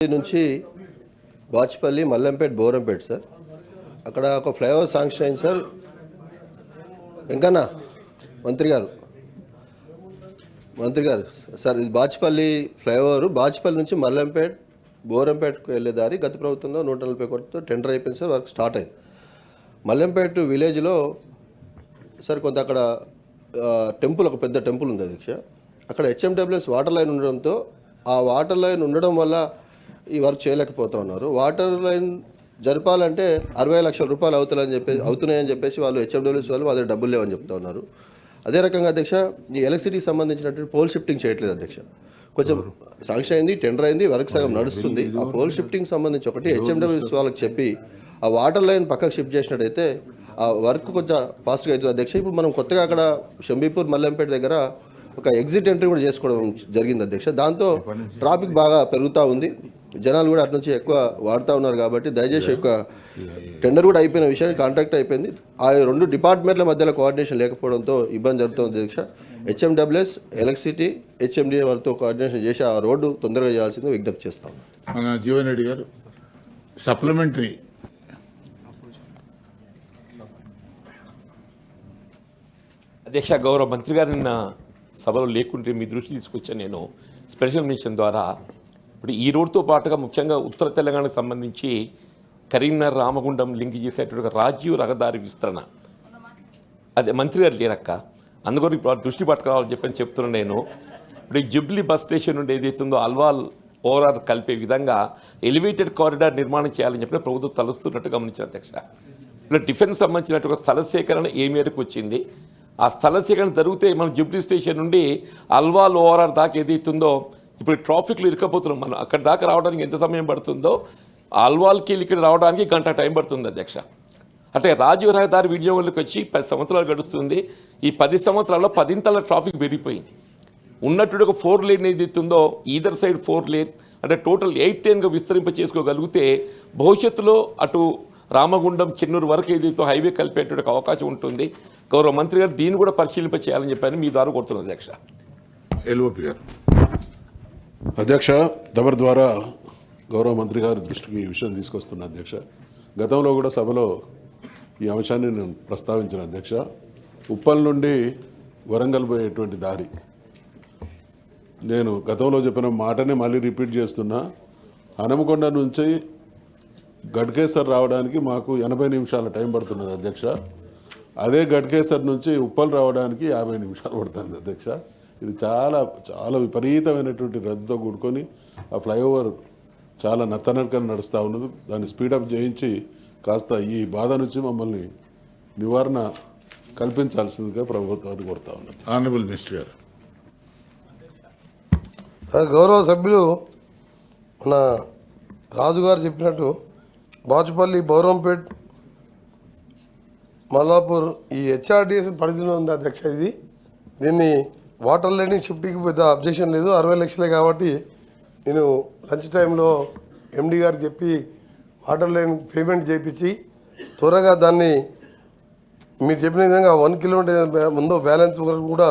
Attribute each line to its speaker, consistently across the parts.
Speaker 1: నుంచి బాచ్పల్లి, మల్లంపేట్, బోరంపేట్ సార్. అక్కడ ఒక ఫ్లైఓవర్ శాంక్షన్ అయింది సార్. వెంకన్న మంత్రి గారు సార్, ఇది బాచ్పల్లి ఫ్లైఓవర్. బాచ్పల్లి నుంచి మల్లంపేట్, బోరంపేటకు వెళ్ళే దారి గత ప్రభుత్వంలో 140 కోట్లతో టెండర్ అయిపోయింది సార్. వర్క్ స్టార్ట్ అయింది. మల్లంపేట్ విలేజ్లో సార్ కొంత అక్కడ టెంపుల్, ఒక పెద్ద టెంపుల్ ఉంది అధ్యక్ష. అక్కడ హెచ్ఎండబ్ల్యూఎస్ వాటర్ లైన్ ఉండడంతో ఆ వాటర్ లైన్ ఉండడం వల్ల ఈ వర్క్ చేయలేకపోతూ ఉన్నారు. వాటర్ లైన్ జరపాలంటే 60 లక్షల రూపాయలు అవుతున్నాయని చెప్పేసి వాళ్ళు హెచ్ఎండబ్ల్యూఎస్ వాళ్ళు అదే డబ్బులు లేవని చెప్తా ఉన్నారు. అదే రకంగా అధ్యక్ష, ఈ ఎలక్ట్రిసిటీకి సంబంధించినటువంటి పోల్ షిఫ్టింగ్ చేయట్లేదు అధ్యక్ష. కొంచెం శాంక్షన్ అయింది, టెండర్ అయింది, వర్క్ సగం నడుస్తుంది. ఆ పోల్ షిఫ్టింగ్ సంబంధించి ఒకటి హెచ్ఎండబ్ల్యూఎస్ వాళ్ళకి చెప్పి ఆ వాటర్ లైన్ పక్కకు షిఫ్ట్ చేసినట్టయితే ఆ వర్క్ కొంచెం ఫాస్ట్గా అవుతుంది అధ్యక్ష. ఇప్పుడు మనం కొత్తగా అక్కడ షంబీపూర్, మల్లంపేట దగ్గర ఒక ఎగ్జిట్ ఎంట్రీ కూడా చేసుకోవడం జరిగింది అధ్యక్ష. దాంతో ట్రాఫిక్ బాగా పెరుగుతూ ఉంది. జనాలు కూడా అటు నుంచి ఎక్కువ వాడుతూ ఉన్నారు. కాబట్టి దయచేసి యొక్క టెండర్ కూడా అయిపోయిన విషయాన్ని, కాంట్రాక్ట్ అయిపోయింది. ఆ రెండు డిపార్ట్మెంట్ల మధ్యలో కోఆర్డినేషన్ లేకపోవడంతో ఇబ్బంది జరుగుతుంది అధ్యక్ష. హెచ్ఎండబ్ల్యూఎస్, ఎలక్ట్రిసిటీ, హెచ్ఎండిఏ వాళ్ళతో కోఆర్డినేషన్ చేసి ఆ రోడ్డు తొందరగా చేయాల్సిందిగా విజ్ఞప్తి చేస్తాం.
Speaker 2: మన జీవన్ రెడ్డి గారు సప్లిమెంటరీ.
Speaker 3: అధ్యక్ష, గౌరవ మంత్రి గారు నిన్న సభలో లేకుంటే మీ దృష్టి తీసుకొచ్చాను నేను స్పెషల్ మిషన్ ద్వారా. ఇప్పుడు ఈ రోడ్తో పాటుగా ముఖ్యంగా ఉత్తర తెలంగాణకు సంబంధించి కరీంనగర్, రామగుండం లింక్ చేసేటువంటి రాజీవ్ రహదారి విస్తరణ, అదే మంత్రి గారు లేరక్క, అందుకని ఇప్పుడు దృష్టి పట్టుకోవాలని చెప్పని చెప్తున్నాను నేను. ఇప్పుడు ఈ జుబ్లీ బస్ స్టేషన్ నుండి ఏదైతుందో అల్వాల్ ఓవరాల్ కలిపే విధంగా ఎలివేటెడ్ కారిడార్ నిర్మాణం చేయాలని చెప్పిన ప్రభుత్వం తలుస్తున్నట్టు గమనించిన అధ్యక్ష. ఇప్పుడు డిఫెన్స్ సంబంధించినట్టు స్థల సేకరణ ఏ మేరకు వచ్చింది? ఆ స్థల సేకరణ జరిగితే మనం జుబ్లీ స్టేషన్ నుండి అల్వాల్ ఓవరాల్ దాకా ఏదైతుందో ఇప్పుడు ట్రాఫిక్లో ఇరుకపోతున్నాం. మనం అక్కడ దాకా రావడానికి ఎంత సమయం పడుతుందో అల్వాల్కి ఇక్కడ రావడానికి గంట టైం పడుతుంది అధ్యక్ష. అంటే రాజీవ్ రహదారి వినియోగంలోకి వచ్చి 10 సంవత్సరాలు గడుస్తుంది. ఈ 10 సంవత్సరాల్లో 10 ట్రాఫిక్ పెరిగిపోయింది. ఉన్నట్టు ఒక 4 లేన్ ఏదైతుందో ఈదర్ సైడ్ 4 లేన్ అంటే టోటల్ 8 లేన్గా విస్తరింప చేసుకోగలిగితే భవిష్యత్తులో అటు రామగుండం, చెన్నూరు వరకు ఏదైతే హైవే కలిపేటువంటి అవకాశం ఉంటుంది. గౌరవ మంత్రి గారు దీన్ని కూడా పరిశీలింప చేయాలని చెప్పని మీ ద్వారా కోరుతున్నారు అధ్యక్ష.
Speaker 2: ఎల్ఓపి గారు.
Speaker 4: అధ్యక్ష, తమరి ద్వారా గౌరవ మంత్రి గారి దృష్టికి ఈ విషయం తీసుకొస్తున్నా అధ్యక్ష. గతంలో కూడా సభలో ఈ అంశాన్ని నేను ప్రస్తావించిన అధ్యక్ష. ఉప్పల్ నుండి వరంగల్ పోయేటువంటి దారి నేను గతంలో చెప్పిన మాటనే మళ్ళీ రిపీట్ చేస్తున్నా. హనుమకొండ నుంచి గడ్కేసర్ రావడానికి మాకు 80 నిమిషాల టైం పడుతున్నది అధ్యక్ష. అదే గడ్కేసర్ నుంచి ఉప్పల్ రావడానికి 50 నిమిషాలు పడుతుంది అధ్యక్ష. ఇది చాలా చాలా విపరీతమైనటువంటి రద్దీతో కూడుకొని ఆ ఫ్లైఓవర్ చాలా నత్తనడకన నడుస్తూ ఉన్నది. దాన్ని స్పీడప్ చేయించి కాస్త ఈ బాధ నుంచి మమ్మల్ని నివారణ కల్పించాల్సిందిగా ప్రభుత్వాన్ని కోరుతా ఉన్నది.
Speaker 2: ఆనరబుల్ మినిస్టర్ గారు.
Speaker 5: గౌరవ సభ్యులు మన రాజుగారు చెప్పినట్టు బాచుపల్లి, బౌరంపేట్, మల్లాపూర్ ఈ హెచ్ఆర్డిఎస్ పరిధిలో ఉంది అధ్యక్ష. దీన్ని వాటర్ లైన్ షిఫ్ట్కి పెద్ద అబ్జెక్షన్ లేదు, 60 లక్షలే. కాబట్టి నేను లంచ్ టైంలో ఎండి గారికి చెప్పి వాటర్ లైన్ పేమెంట్ చేయించి త్వరగా దాన్ని మీరు చెప్పిన విధంగా 1 కిలోమీటర్ ముందు బ్యాలెన్స్ వరకు కూడా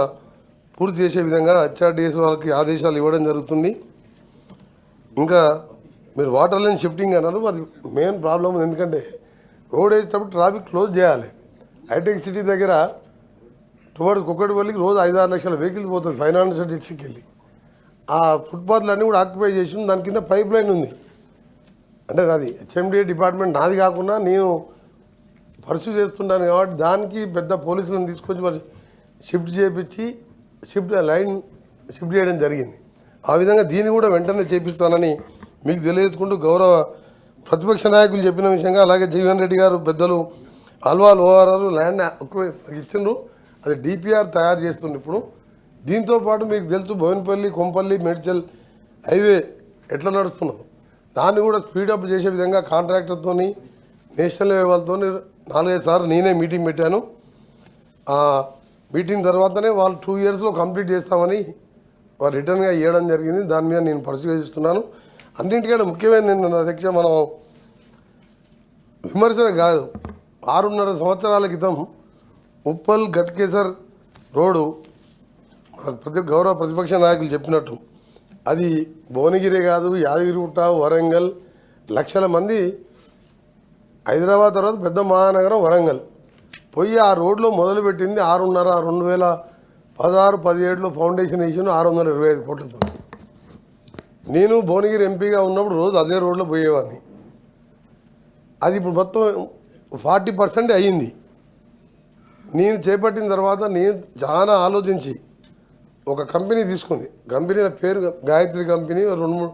Speaker 5: పూర్తి చేసే విధంగా హెచ్ఆర్డిఎస్ వాళ్ళకి ఆదేశాలు ఇవ్వడం జరుగుతుంది. ఇంకా మీరు వాటర్ లైన్ షిఫ్టింగ్ అన్నారు, అది మెయిన్ ప్రాబ్లం. ఎందుకంటే రోడ్ వేసేటప్పుడు ట్రాఫిక్ క్లోజ్ చేయాలి. హైటెక్ సిటీ దగ్గర టువర్డ్స్ కుక్కటిపల్లికి రోజు 5-6 లక్షల వెహికల్స్ పోతుంది ఫైనాన్షియల్ డిస్ట్రిక్ట్కి వెళ్ళి. ఆ ఫుట్పాత్లన్నీ కూడా ఆక్యుపై చేసి దాని కింద పైప్ లైన్ ఉంది. అంటే నాది హెచ్ఎండిఏ డిపార్ట్మెంట్ నాది కాకుండా నేను పర్సూ చేస్తుంటాను కాబట్టి దానికి పెద్ద పోలీసులను తీసుకొచ్చి మరి షిఫ్ట్ చేయించి లైన్ షిఫ్ట్ చేయడం జరిగింది. ఆ విధంగా దీన్ని కూడా వెంటనే చేపిస్తానని మీకు తెలియజేసుకుంటూ, గౌరవ ప్రతిపక్ష నాయకులు చెప్పిన విషయంగా అలాగే జీవన్ రెడ్డి గారు పెద్దలు అల్వాల్ ఓఆర్ఆర్ ల్యాండ్ ఇచ్చిండ్రు, అది డిపిఆర్ తయారు చేస్తుండ్రు. ఇప్పుడు దీంతోపాటు మీకు తెలుసు బోయినపల్లి, కొంపల్లి, మేడ్చల్ హైవే ఎట్లా నడుస్తున్నారు, దాన్ని కూడా స్పీడప్ చేసే విధంగా కాంట్రాక్టర్తో నేషనల్ హైవే వాళ్ళతో 4-5 సార్లు నేనే మీటింగ్ పెట్టాను. ఆ మీటింగ్ తర్వాతనే వాళ్ళు 2 ఇయర్స్లో కంప్లీట్ చేస్తామని వారు రిటర్న్గా ఇవ్వడం జరిగింది. దాని మీద నేను పరిశీలిస్తున్నాను. అన్నింటికంటే ముఖ్యమైనది అధ్యక్ష, మనం విమర్శన కాదు, 6.5 సంవత్సరాల క్రితం ఉప్పల్ గట్కేసర్ రోడ్డు గౌరవ ప్రతిపక్ష నాయకులు చెప్పినట్టు అది భువనగిరి కాదు, యాదగిరిగుట్ట, వరంగల్, లక్షల మంది. హైదరాబాద్ తర్వాత పెద్ద మహానగరం వరంగల్. పోయి ఆ రోడ్లో మొదలుపెట్టింది 6.5 2016-17లో ఫౌండేషన్ వేసిన 625 కోట్లతో. నేను భువనగిరి ఎంపీగా ఉన్నప్పుడు రోజు అదే రోడ్లో పోయేవాడిని. అది ఇప్పుడు మొత్తం 40% అయ్యింది. నేను చేపట్టిన తర్వాత నేను చాలా ఆలోచించి ఒక కంపెనీ తీసుకుంది. కంపెనీ పేరు గాయత్రి కంపెనీ. 2-3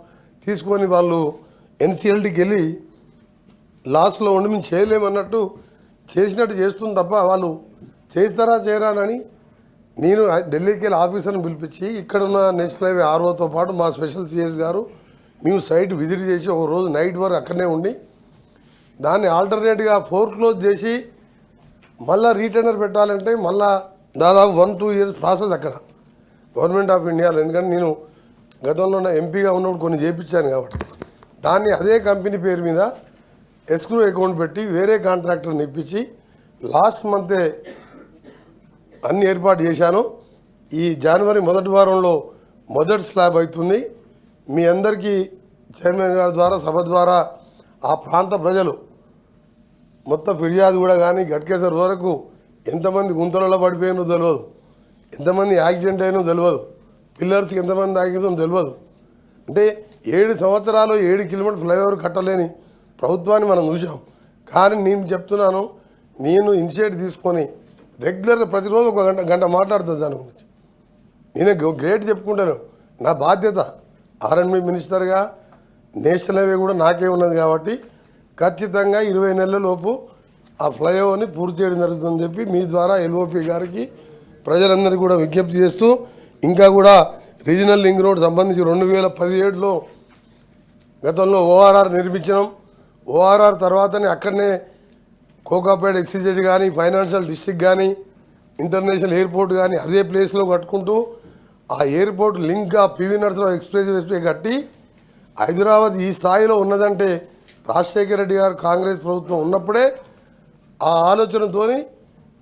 Speaker 5: తీసుకొని వాళ్ళు ఎన్సిఎల్టీకి వెళ్ళి లాస్ట్లో ఉండి మేము చేయలేమన్నట్టు చేసినట్టు చేస్తుంది తప్ప వాళ్ళు చేస్తారా చేయరానని నేను ఢిల్లీకి వెళ్ళి ఆఫీసర్ని పిలిపించి ఇక్కడున్న నేషనల్ హైవే ఆర్ఓతో పాటు మా స్పెషల్ సిఎస్ గారు మేము సైట్ విజిట్ చేసి ఒక రోజు నైట్ వరకు అక్కడనే ఉండి దాన్ని ఆల్టర్నేట్గా ఫోర్క్లోజ్ చేసి మళ్ళీ రీటెండర్ పెట్టాలంటే మళ్ళీ దాదాపు 1-2 ఇయర్స్ ప్రాసెస్ అక్కడ గవర్నమెంట్ ఆఫ్ ఇండియాలో. ఎందుకంటే నేను గతంలో ఉన్న ఎంపీగా ఉన్నప్పుడు కొన్ని చేయించాను కాబట్టి దాన్ని అదే కంపెనీ పేరు మీద ఎస్క్రూ అకౌంట్ పెట్టి వేరే కాంట్రాక్టర్ని ఇప్పించి లాస్ట్ మంతే అన్ని ఏర్పాటు చేశాను. ఈ జనవరి మొదటి వారంలో మొదటి స్లాబ్ అవుతుంది. మీ అందరికీ చైర్మన్ గారి ద్వారా సభ ద్వారా ఆ ప్రాంత ప్రజలు మొత్తం ఫిర్యాదు కూడా కానీ గట్కేసర్ వరకు ఎంతమంది గుంతలలో పడిపోయినో తెలియదు, ఎంతమంది యాక్సిడెంట్ అయినో తెలియదు, పిల్లర్స్కి ఎంతమంది ఆగిందో తెలియదు. అంటే 7 సంవత్సరాలు 7 కిలోమీటర్ ఫ్లైఓవర్ కట్టలేని ప్రభుత్వాన్ని మనం చూసాం. కానీ నేను చెప్తున్నాను, నేను ఇనిషియేటివ్ తీసుకొని రెగ్యులర్గా ప్రతిరోజు ఒక గంట మాట్లాడుతుంది దాని గురించి. నేనే గ్రేట్ చెప్పుకుంటాను. నా బాధ్యత ఆర్ఎండ్బి మినిస్టర్గా నేషనల్ హైవే కూడా నాకే ఉన్నది కాబట్టి ఖచ్చితంగా 20 నెలల లోపు ఆ ఫ్లైఓవర్ని పూర్తి చేయడం జరుగుతుందని చెప్పి మీ ద్వారా ఎల్ఓపి గారికి ప్రజలందరికీ కూడా విజ్ఞప్తి చేస్తూ, ఇంకా కూడా రీజనల్ లింక్ రోడ్ సంబంధించి 2017లో గతంలో ఓఆర్ఆర్ నిర్మించడం. ఓఆర్ఆర్ తర్వాతనే అక్కడనే కోకాపేట ఎక్సిజెడ్ కానీ ఫైనాన్షియల్ డిస్ట్రిక్ట్ కానీ ఇంటర్నేషనల్ ఎయిర్పోర్ట్ కానీ అదే ప్లేస్లో కట్టుకుంటూ ఆ ఎయిర్పోర్ట్ లింక్గా పివి నరసింహరావు ఎక్స్ప్రెస్ వే కట్టి హైదరాబాద్ ఈ స్థాయిలో ఉన్నదంటే రాజశేఖర రెడ్డి గారు కాంగ్రెస్ ప్రభుత్వం ఉన్నప్పుడే ఆ ఆలోచనతో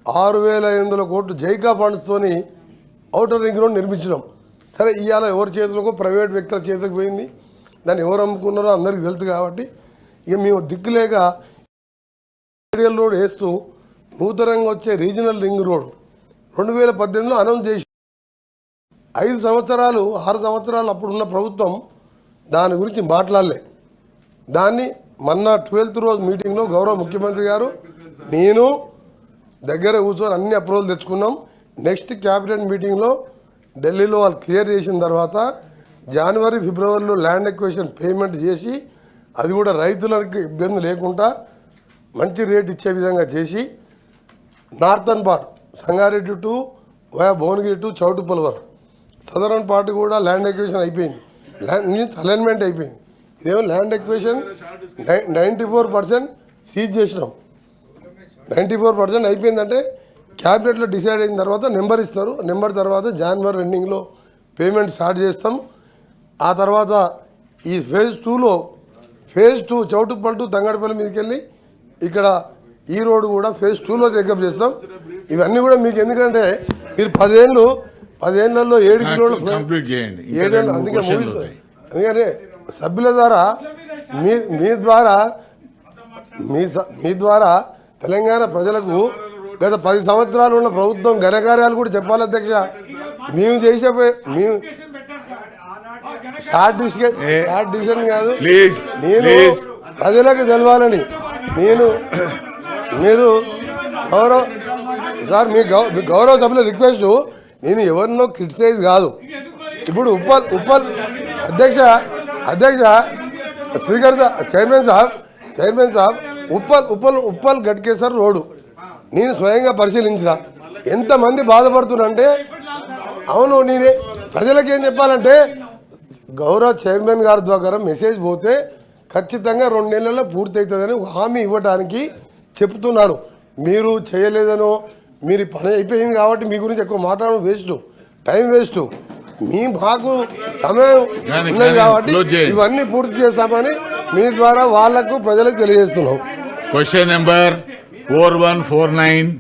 Speaker 5: 6,500 కోట్లు జైకా ఫండ్స్తోని ఔటర్ రింగ్ రోడ్ నిర్మించడం. సరే ఇవాళ ఎవరి చేతులకు ప్రైవేట్ వ్యక్తుల చేతికి పోయింది, దాన్ని ఎవరు అమ్ముకున్నారో అందరికీ తెలుసు కాబట్టి ఇక మేము దిక్కులేక రేడియల్ రోడ్ వేస్తూ నూతనంగా వచ్చే రీజనల్ రింగ్ రోడ్ 2018లో అనౌన్స్ చేసి 5 సంవత్సరాలు 6 సంవత్సరాలు అప్పుడున్న ప్రభుత్వం దాని గురించి మాట్లాడలే. దాన్ని మొన్న 12th రోజు మీటింగ్లో గౌరవ ముఖ్యమంత్రి గారు నేను దగ్గర కూర్చొని అన్ని అప్రూవల్ తెచ్చుకున్నాం. నెక్స్ట్ క్యాబినెట్ మీటింగ్లో ఢిల్లీలో వాళ్ళు క్లియర్ చేసిన తర్వాత జనవరి ఫిబ్రవరిలో ల్యాండ్ ఎక్విజిషన్ పేమెంట్ చేసి అది కూడా రైతులకు ఇబ్బంది లేకుండా మంచి రేట్ ఇచ్చే విధంగా చేసి northern part Sangareddy to via Bhuvanagiri to Choutuppal వరకు సదరన్ పార్ట్ కూడా ల్యాండ్ ఎక్విజిషన్ అయిపోయింది, ల్యాండ్ మీన్స్ అలైన్మెంట్ అయిపోయింది. ఇదేమో ల్యాండ్ ఎక్విజిషన్ 94% సీజ్ చేసినాం. 94% అయిపోయిందంటే క్యాబినెట్లో డిసైడ్ అయిన తర్వాత నెంబర్ ఇస్తారు. నెంబర్ తర్వాత జనవరి ఎండింగ్లో పేమెంట్ స్టార్ట్ చేస్తాం. ఆ తర్వాత ఈ ఫేజ్ 2 చౌటుప్పల్ టు తంగడపల్లి మీదకి వెళ్ళి ఇక్కడ ఈ రోడ్డు కూడా ఫేజ్ 2లో చెకప్ చేస్తాం. ఇవన్నీ కూడా మీకు ఎందుకంటే మీరు 10 ఏళ్ళలో 7 కిలోమీటర్లు
Speaker 2: కంప్లీట్ చేయండి.
Speaker 5: 7 ఏళ్ళు అందుకే ముగిస్తాం. అందుకని సభ్యుల ద్వారా మీ ద్వారా తెలంగాణ ప్రజలకు గత 10 సంవత్సరాలు ఉన్న ప్రభుత్వం ఘనకార్యాలు కూడా చెప్పాలి అధ్యక్ష. మేము చేసే మేము షార్ట్ డిసిషన్ కాదు, నేను ప్రజలకు తెలవాలని మీరు మీ గౌరవ సభ్యుల రిక్వెస్ట్, నేను ఎవరినో క్రిటిసైజ్ కాదు. ఇప్పుడు ఉప్పల్ అధ్యక్ష స్పీకర్ చైర్మన్ సాబ్ ఉప్పల్ గట్కేసర్ రోడ్డు నేను స్వయంగా పరిశీలించిన ఎంతమంది బాధపడుతున్నారంటే, అవును నేనే ప్రజలకు ఏం చెప్పాలంటే గౌరవ చైర్మన్ గారి ద్వారా మెసేజ్ పోతే ఖచ్చితంగా 2 నెలల్లో పూర్తి అవుతుందని హామీ ఇవ్వడానికి చెప్తున్నాను. మీరు చేయలేదనో మీరు పని అయిపోయింది కాబట్టి మీ గురించి ఎక్కువ మాట్లాడడం వేస్ట్, టైం వేస్ట్. మాకు సమయం ఉన్నది కాబట్టి ఇవన్నీ పూర్తి చేస్తామని మీ ద్వారా వాళ్లకు ప్రజలకు తెలియజేస్తున్నాం.
Speaker 2: Question number 4149